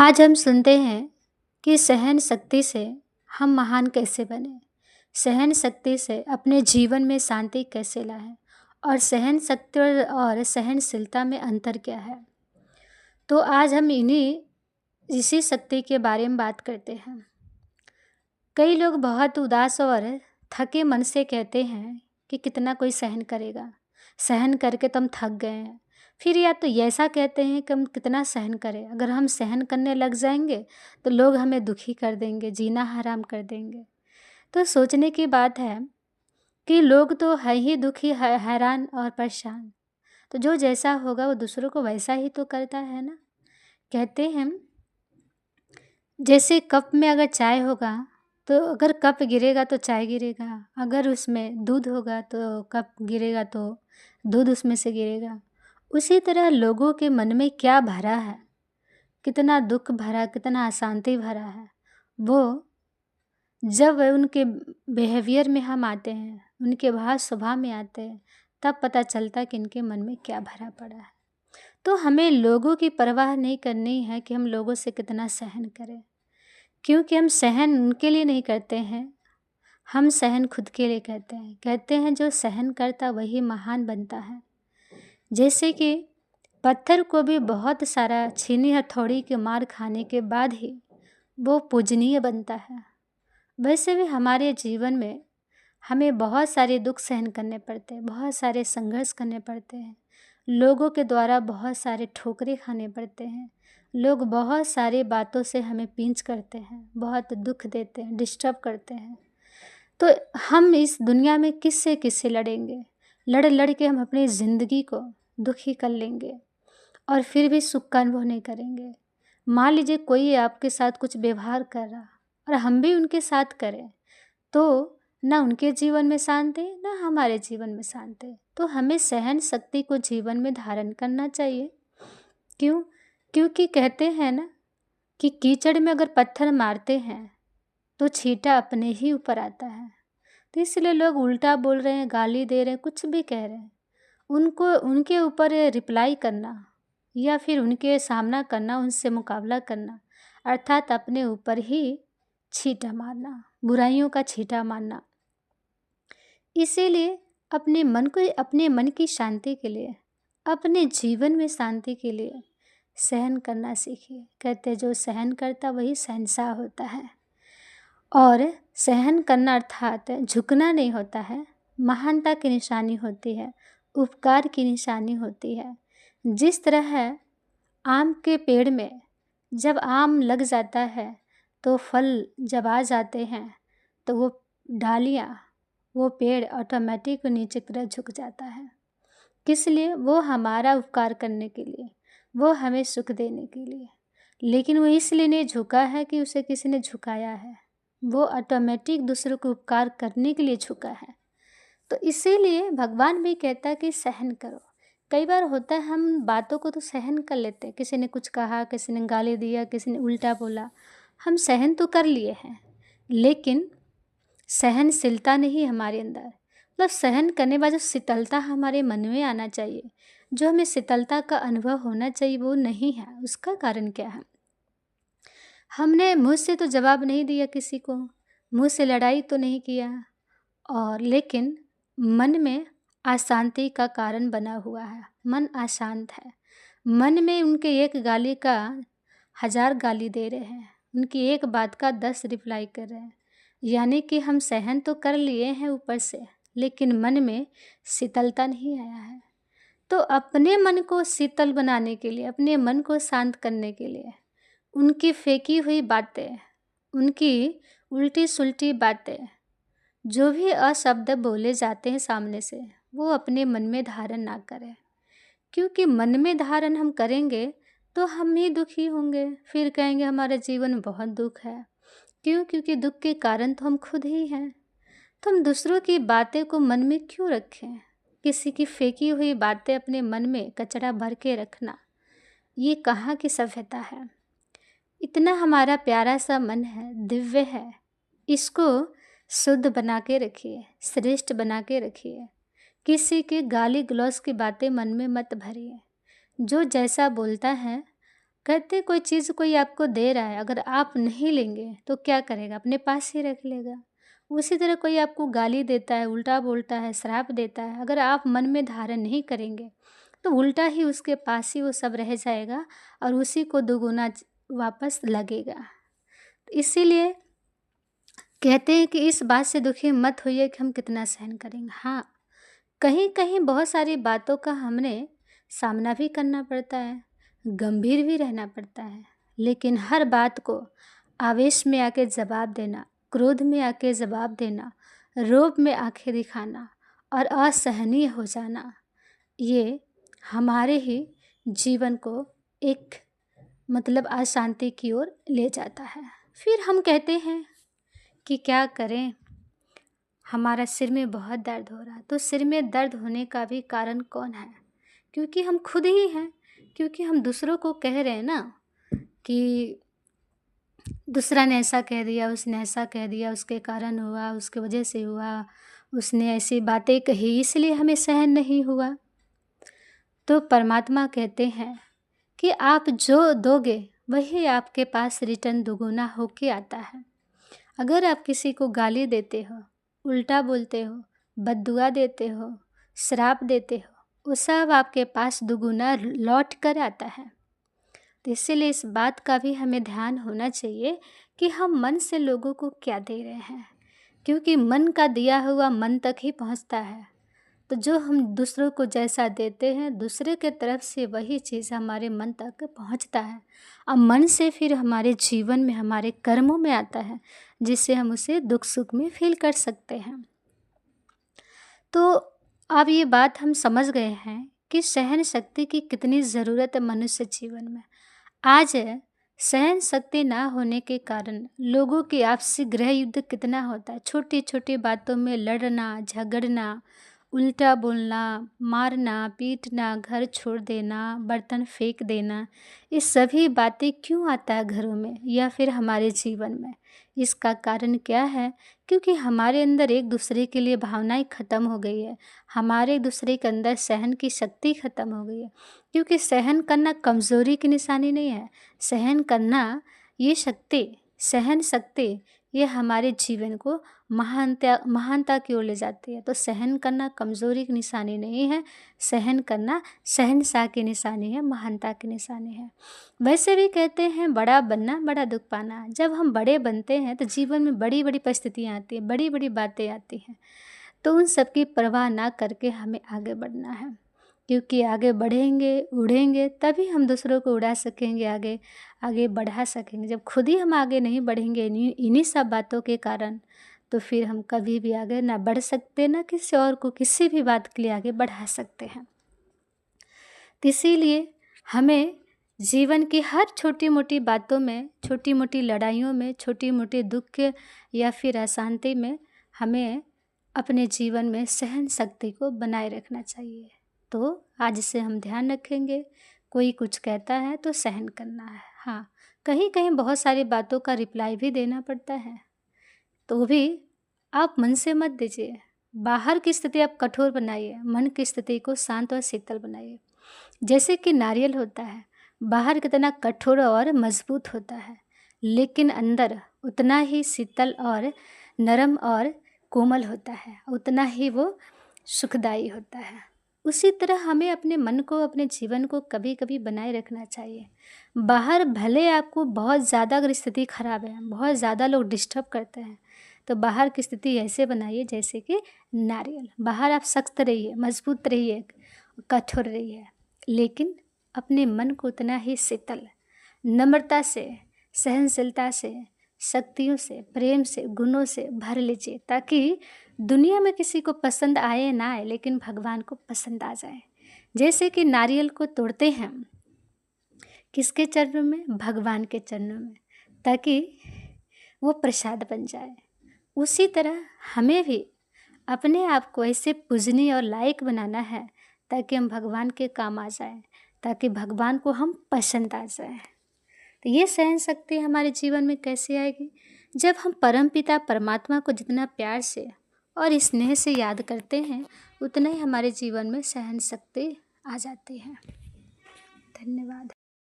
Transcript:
आज हम सुनते हैं कि सहन शक्ति से हम महान कैसे बने, सहन शक्ति से अपने जीवन में शांति कैसे लाएं और सहन शक्ति और सहनशीलता में अंतर क्या है। तो आज हम इसी शक्ति के बारे में बात करते हैं। कई लोग बहुत उदास और थके मन से कहते हैं कि कितना कोई सहन करेगा, सहन करके तो हम थक गए हैं। फिर या तो ऐसा कहते हैं कि हम कितना सहन करें, अगर हम सहन करने लग जाएंगे तो लोग हमें दुखी कर देंगे, जीना हराम कर देंगे। तो सोचने की बात है कि लोग तो है ही दुखी, हैरान और परेशान। तो जो जैसा होगा वो दूसरों को वैसा ही तो करता है ना। कहते हैं जैसे कप में अगर चाय होगा तो अगर कप गिरेगा तो चाय गिरेगा, अगर उसमें दूध होगा तो कप गिरेगा तो दूध उसमें से गिरेगा। उसी तरह लोगों के मन में क्या भरा है, कितना दुख भरा, कितना अशांति भरा है, वो जब उनके बिहेवियर में हम आते हैं, उनके भाव स्वभाव में आते हैं, तब पता चलता है कि इनके मन में क्या भरा पड़ा है। तो हमें लोगों की परवाह नहीं करनी है कि हम लोगों से कितना सहन करें, क्योंकि हम सहन उनके लिए नहीं करते हैं, हम सहन खुद के लिए कहते हैं जो सहन करता वही महान बनता है। जैसे कि पत्थर को भी बहुत सारा छीनी हथौड़ी के मार खाने के बाद ही वो पूजनीय बनता है, वैसे भी हमारे जीवन में हमें बहुत सारे दुख सहन करने पड़ते हैं, बहुत सारे संघर्ष करने पड़ते हैं, लोगों के द्वारा बहुत सारे ठोकरें खाने पड़ते हैं, लोग बहुत सारी बातों से हमें पिंच करते हैं, बहुत दुख देते हैं, डिस्टर्ब करते हैं। तो हम इस दुनिया में किससे लड़ेंगे, लड़ के हम अपनी ज़िंदगी को दुखी कर लेंगे और फिर भी सुख का अनुभव नहीं करेंगे। मान लीजिए कोई आपके साथ कुछ व्यवहार कर रहा और हम भी उनके साथ करें, तो ना उनके जीवन में शांति, ना हमारे जीवन में शांति। तो हमें सहन शक्ति को जीवन में धारण करना चाहिए। क्यों? क्योंकि कहते हैं ना कि कीचड़ में अगर पत्थर मारते हैं तो छींटा अपने ही ऊपर आता है। तो इसलिए लोग उल्टा बोल रहे हैं, गाली दे रहे हैं, कुछ भी कह रहे हैं, उनको उनके ऊपर रिप्लाई करना या फिर उनके सामना करना, उनसे मुकाबला करना, अर्थात अपने ऊपर ही छींटा मारना, बुराइयों का छींटा मारना। इसीलिए अपने मन की शांति के लिए, अपने जीवन में शांति के लिए सहन करना सीखिए। कहते जो सहन करता वही शहंशाह होता है। और सहन करना अर्थात झुकना नहीं होता है, महानता की निशानी होती है, उपकार की निशानी होती है। जिस तरह है आम के पेड़ में जब आम लग जाता है तो फल जब आ जाते हैं तो वो डालियाँ, वो पेड़ ऑटोमेटिक नीचे की तरफ झुक जाता है। किस लिए? वो हमारा उपकार करने के लिए, वो हमें सुख देने के लिए। लेकिन वो इसलिए नहीं झुका है कि उसे किसी ने झुकाया है, वो ऑटोमेटिक दूसरों को उपकार करने के लिए झुका है। तो इसीलिए भगवान भी कहता है कि सहन करो। कई बार होता है हम बातों को तो सहन कर लेते हैं, किसी ने कुछ कहा, किसी ने गाली दिया, किसी ने उल्टा बोला, हम सहन तो कर लिए हैं, लेकिन सहनशीलता नहीं हमारे अंदर। मतलब सहन करने बाद जो शीतलता हमारे मन में आना चाहिए, जो हमें शीतलता का अनुभव होना चाहिए, वो नहीं है। उसका कारण क्या है? हमने मुँह से तो जवाब नहीं दिया किसी को, मुँह से लड़ाई तो नहीं किया, और लेकिन मन में अशांति का कारण बना हुआ है, मन अशांत है। मन में उनके एक गाली का 1000 गाली दे रहे हैं, उनकी एक बात का 10 रिप्लाई कर रहे हैं। यानी कि हम सहन तो कर लिए हैं ऊपर से, लेकिन मन में शीतलता नहीं आया है। तो अपने मन को शीतल बनाने के लिए, अपने मन को शांत करने के लिए उनकी फेंकी हुई बातें, उनकी उल्टी सुलटी बातें, जो भी अशब्द बोले जाते हैं सामने से, वो अपने मन में धारण ना करें। क्योंकि मन में धारण हम करेंगे तो हम ही दुखी होंगे, फिर कहेंगे हमारे जीवन में बहुत दुख है। क्यों? क्योंकि दुख के कारण तो हम खुद ही हैं। तो हम दूसरों की बातें को मन में क्यों रखें? किसी की फेंकी हुई बातें अपने मन में कचरा भर के रखना, ये कहाँ की सभ्यता है? इतना हमारा प्यारा सा मन है, दिव्य है, इसको शुद्ध बना के रखिए, श्रेष्ठ बना के रखिए। किसी के गाली गलौज की बातें मन में मत भरिए। जो जैसा बोलता है कहते कोई चीज़ कोई आपको दे रहा है, अगर आप नहीं लेंगे तो क्या करेगा? अपने पास ही रख लेगा। उसी तरह कोई आपको गाली देता है, उल्टा बोलता है, श्राप देता है, अगर आप मन में धारण नहीं करेंगे तो उल्टा ही उसके पास ही वो सब रह जाएगा और उसी को दुगुना वापस लगेगा। इसीलिए कहते हैं कि इस बात से दुखी मत होइए कि हम कितना सहन करेंगे। हाँ, कहीं-कहीं बहुत सारी बातों का हमने सामना भी करना पड़ता है, गंभीर भी रहना पड़ता है, लेकिन हर बात को आवेश में आके जवाब देना, क्रोध में आके जवाब देना, रोब में आँखें दिखाना और असहनीय हो जाना, ये हमारे ही जीवन को एक मतलब अशांति की ओर ले जाता है। फिर हम कहते हैं कि क्या करें, हमारा सिर में बहुत दर्द हो रहा है। तो सिर में दर्द होने का भी कारण कौन है? क्योंकि हम खुद ही हैं, क्योंकि हम दूसरों को कह रहे हैं ना कि दूसरा ने ऐसा कह दिया, उसने ऐसा कह दिया, उसके कारण हुआ, उसकी वजह से हुआ, उसने ऐसी बातें कही इसलिए हमें सहन नहीं हुआ। तो परमात्मा कहते हैं कि आप जो दोगे वही आपके पास रिटर्न दुगुना होके आता है। अगर आप किसी को गाली देते हो, उल्टा बोलते हो, बद्दुआ देते हो, श्राप देते हो, वो सब आपके पास दुगुना लौट कर आता है। तो इसीलिए इस बात का भी हमें ध्यान होना चाहिए कि हम मन से लोगों को क्या दे रहे हैं, क्योंकि मन का दिया हुआ मन तक ही पहुंचता है। तो जो हम दूसरों को जैसा देते हैं, दूसरे के तरफ से वही चीज़ हमारे मन तक पहुंचता है और मन से फिर हमारे जीवन में, हमारे कर्मों में आता है, जिससे हम उसे दुख सुख में फील कर सकते हैं। तो अब ये बात हम समझ गए हैं कि सहन शक्ति की कितनी ज़रूरत है मनुष्य जीवन में। आज सहन शक्ति ना होने के कारण लोगों की आपसी गृह युद्ध कितना होता है। छोटी छोटी बातों में लड़ना, झगड़ना, उल्टा बोलना, मारना, पीटना, घर छोड़ देना, बर्तन फेंक देना, ये सभी बातें क्यों आता है घरों में या फिर हमारे जीवन में? इसका कारण क्या है? क्योंकि हमारे अंदर एक दूसरे के लिए भावनाएं ख़त्म हो गई है, हमारे एक दूसरे के अंदर सहन की शक्ति ख़त्म हो गई है। क्योंकि सहन करना कमज़ोरी की निशानी नहीं है, सहन करना ये शक्ति, सहन शक्ति ये हमारे जीवन को महानता की ओर ले जाती है। तो सहन करना कमज़ोरी की निशानी नहीं है, सहन करना शहंशाह की निशानी है, महानता की निशानी है। वैसे भी कहते हैं बड़ा बनना बड़ा दुख पाना। जब हम बड़े बनते हैं तो जीवन में बड़ी बड़ी परिस्थितियाँ आती हैं, बड़ी बड़ी बातें आती हैं, तो उन सब की परवाह ना करके हमें आगे बढ़ना है। क्योंकि आगे बढ़ेंगे, उड़ेंगे, तभी हम दूसरों को उड़ा सकेंगे, आगे आगे बढ़ा सकेंगे। जब खुद ही हम आगे नहीं बढ़ेंगे इन्हीं सब बातों के कारण, तो फिर हम कभी भी आगे ना बढ़ सकते, ना किसी और को किसी भी बात के लिए आगे बढ़ा सकते हैं। तो इसीलिए हमें जीवन की हर छोटी मोटी बातों में, छोटी मोटी लड़ाइयों में, छोटी मोटी दुख या फिर अशांति में हमें अपने जीवन में सहन शक्ति को बनाए रखना चाहिए। तो आज से हम ध्यान रखेंगे, कोई कुछ कहता है तो सहन करना है। हाँ, कहीं कहीं बहुत सारी बातों का रिप्लाई भी देना पड़ता है, तो भी आप मन से मत दीजिए। बाहर की स्थिति आप कठोर बनाइए, मन की स्थिति को शांत और शीतल बनाइए। जैसे कि नारियल होता है, बाहर कितना कठोर और मजबूत होता है, लेकिन अंदर उतना ही शीतल और नरम और कोमल होता है, उतना ही वो सुखदायी होता है। उसी तरह हमें अपने मन को, अपने जीवन को कभी कभी बनाए रखना चाहिए। बाहर भले आपको बहुत ज़्यादा अगर स्थिति खराब है, बहुत ज़्यादा लोग डिस्टर्ब करते हैं, तो बाहर की स्थिति ऐसे बनाइए जैसे कि नारियल। बाहर आप सख्त रहिए, मजबूत रहिए, कठोर रहिए, लेकिन अपने मन को उतना ही शीतल, नम्रता से, सहनशीलता से, शक्तियों से, प्रेम से, गुणों से भर लीजिए, ताकि दुनिया में किसी को पसंद आए ना आए, लेकिन भगवान को पसंद आ जाए। जैसे कि नारियल को तोड़ते हैं किसके चरणों में? भगवान के चरणों में, ताकि वो प्रसाद बन जाए। उसी तरह हमें भी अपने आप को ऐसे पूजनीय और लायक बनाना है ताकि हम भगवान के काम आ जाएं, ताकि भगवान को हम पसंद आ जाएं। तो ये सहन शक्ति हमारे जीवन में कैसे आएगी? जब हम परमपिता परमात्मा को जितना प्यार से और स्नेह से याद करते हैं, उतना ही हमारे जीवन में सहन शक्ति आ जाती है। धन्यवाद।